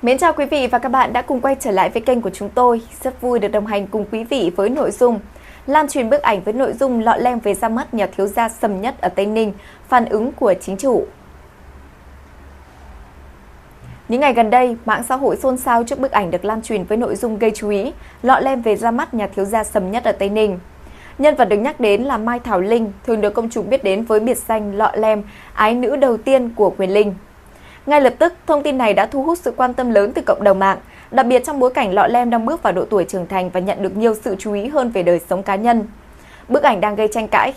Mến chào quý vị và các bạn đã cùng quay trở lại với kênh của chúng tôi. Rất vui được đồng hành cùng quý vị với nội dung lan truyền bức ảnh với nội dung lọ lem về ra mắt nhà thiếu gia sầm nhất ở Tây Ninh, phản ứng của chính chủ. Những ngày gần đây, mạng xã hội xôn xao trước bức ảnh được lan truyền với nội dung gây chú ý, lọ lem về ra mắt nhà thiếu gia sầm nhất ở Tây Ninh. Nhân vật được nhắc đến là Mai Thảo Linh, thường được công chúng biết đến với biệt danh lọ lem, ái nữ đầu tiên của Quyền Linh. Ngay lập tức, thông tin này đã thu hút sự quan tâm lớn từ cộng đồng mạng, đặc biệt trong bối cảnh lọ lem đang bước vào độ tuổi trưởng thành và nhận được nhiều sự chú ý hơn về đời sống cá nhân. Bức ảnh đang gây tranh cãi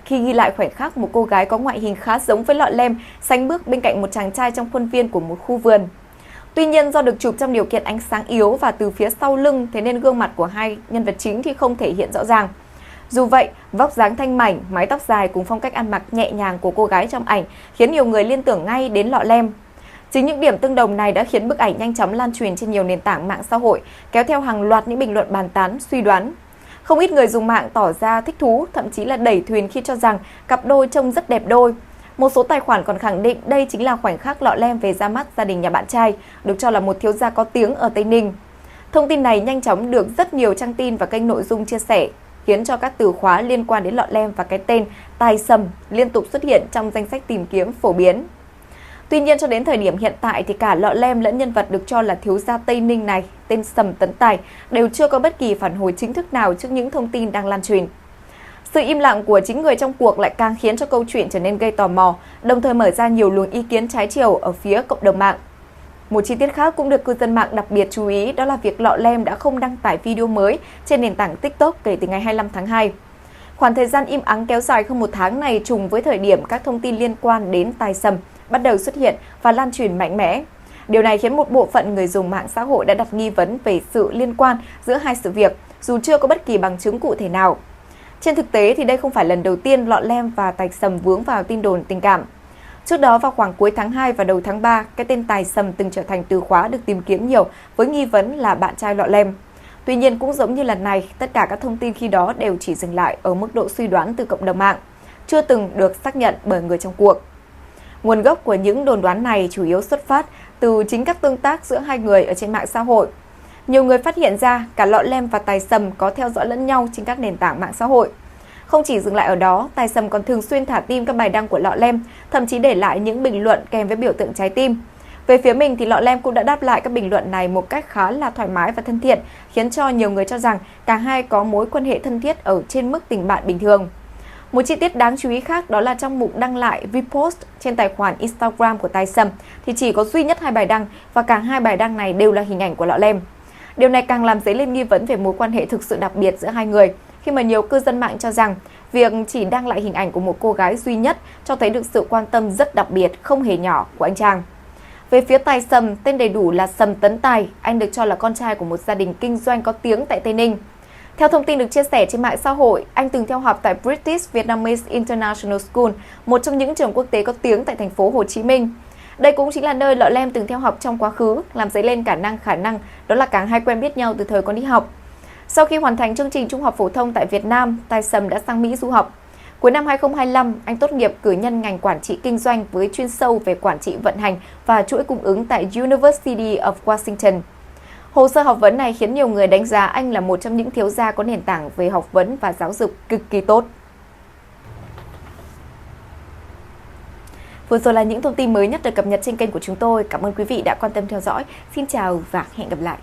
khi ghi lại khoảnh khắc một cô gái có ngoại hình khá giống với lọ lem sánh bước bên cạnh một chàng trai trong khuôn viên của một khu vườn. Tuy nhiên, do được chụp trong điều kiện ánh sáng yếu và từ phía sau lưng, thế nên gương mặt của hai nhân vật chính thì không thể hiện rõ ràng. Dù vậy, vóc dáng thanh mảnh, mái tóc dài cùng phong cách ăn mặc nhẹ nhàng của cô gái trong ảnh khiến nhiều người liên tưởng ngay đến lọ lem. Chính những điểm tương đồng này đã khiến bức ảnh nhanh chóng lan truyền trên nhiều nền tảng mạng xã hội, kéo theo hàng loạt những bình luận bàn tán, suy đoán. Không ít người dùng mạng tỏ ra thích thú, thậm chí là đẩy thuyền khi cho rằng cặp đôi trông rất đẹp đôi. Một số tài khoản còn khẳng định đây chính là khoảnh khắc lọ lem về ra mắt gia đình nhà bạn trai, được cho là một thiếu gia có tiếng ở Tây Ninh. Thông tin này nhanh chóng được rất nhiều trang tin và kênh nội dung chia sẻ, khiến cho các từ khóa liên quan đến lọ lem và cái tên tài sầm liên tục xuất hiện trong danh sách tìm kiếm phổ biến. Tuy nhiên, cho đến thời điểm hiện tại thì cả lọ lem lẫn nhân vật được cho là thiếu gia Tây Ninh này, tên Sầm Tấn Tài, đều chưa có bất kỳ phản hồi chính thức nào trước những thông tin đang lan truyền. Sự im lặng của chính người trong cuộc lại càng khiến cho câu chuyện trở nên gây tò mò, đồng thời mở ra nhiều luồng ý kiến trái chiều ở phía cộng đồng mạng. Một chi tiết khác cũng được cư dân mạng đặc biệt chú ý, đó là việc lọ lem đã không đăng tải video mới trên nền tảng TikTok kể từ ngày 25 tháng 2. Khoảng thời gian im ắng kéo dài hơn một tháng này trùng với thời điểm các thông tin liên quan đến tài sầm bắt đầu xuất hiện và lan truyền mạnh mẽ. Điều này khiến một bộ phận người dùng mạng xã hội đã đặt nghi vấn về sự liên quan giữa hai sự việc, dù chưa có bất kỳ bằng chứng cụ thể nào. Trên thực tế thì đây không phải lần đầu tiên lọ lem và tài sầm vướng vào tin đồn tình cảm. Trước đó vào khoảng cuối tháng 2 và đầu tháng 3, cái tên tài sầm từng trở thành từ khóa được tìm kiếm nhiều với nghi vấn là bạn trai lọ lem. Tuy nhiên cũng giống như lần này, tất cả các thông tin khi đó đều chỉ dừng lại ở mức độ suy đoán từ cộng đồng mạng, chưa từng được xác nhận bởi người trong cuộc. Nguồn gốc của những đồn đoán này chủ yếu xuất phát từ chính các tương tác giữa hai người ở trên mạng xã hội. Nhiều người phát hiện ra cả lọ lem và tài sầm có theo dõi lẫn nhau trên các nền tảng mạng xã hội. Không chỉ dừng lại ở đó, tài sầm còn thường xuyên thả tim các bài đăng của lọ lem, thậm chí để lại những bình luận kèm với biểu tượng trái tim. Về phía mình thì lọ lem cũng đã đáp lại các bình luận này một cách khá là thoải mái và thân thiện, khiến cho nhiều người cho rằng cả hai có mối quan hệ thân thiết ở trên mức tình bạn bình thường. Một chi tiết đáng chú ý khác đó là trong mục đăng lại repost trên tài khoản Instagram của tài sầm thì chỉ có duy nhất 2 bài đăng và cả 2 bài đăng này đều là hình ảnh của lọ lem. Điều này càng làm dấy lên nghi vấn về mối quan hệ thực sự đặc biệt giữa hai người, khi mà nhiều cư dân mạng cho rằng việc chỉ đăng lại hình ảnh của một cô gái duy nhất cho thấy được sự quan tâm rất đặc biệt, không hề nhỏ của anh chàng. Về phía tài sầm, tên đầy đủ là Sầm Tấn Tài, anh được cho là con trai của một gia đình kinh doanh có tiếng tại Tây Ninh. Theo thông tin được chia sẻ trên mạng xã hội, anh từng theo học tại British Vietnamese International School, một trong những trường quốc tế có tiếng tại thành phố Hồ Chí Minh. Đây cũng chính là nơi lọ lem từng theo học trong quá khứ, làm dấy lên khả năng đó là cả hai quen biết nhau từ thời còn đi học. Sau khi hoàn thành chương trình trung học phổ thông tại Việt Nam, tài sầm đã sang Mỹ du học. Cuối năm 2025, anh tốt nghiệp cử nhân ngành quản trị kinh doanh với chuyên sâu về quản trị vận hành và chuỗi cung ứng tại University of Washington. Hồ sơ học vấn này khiến nhiều người đánh giá anh là một trong những thiếu gia có nền tảng về học vấn và giáo dục cực kỳ tốt. Vừa rồi là những thông tin mới nhất được cập nhật trên kênh của chúng tôi. Cảm ơn quý vị đã quan tâm theo dõi. Xin chào và hẹn gặp lại.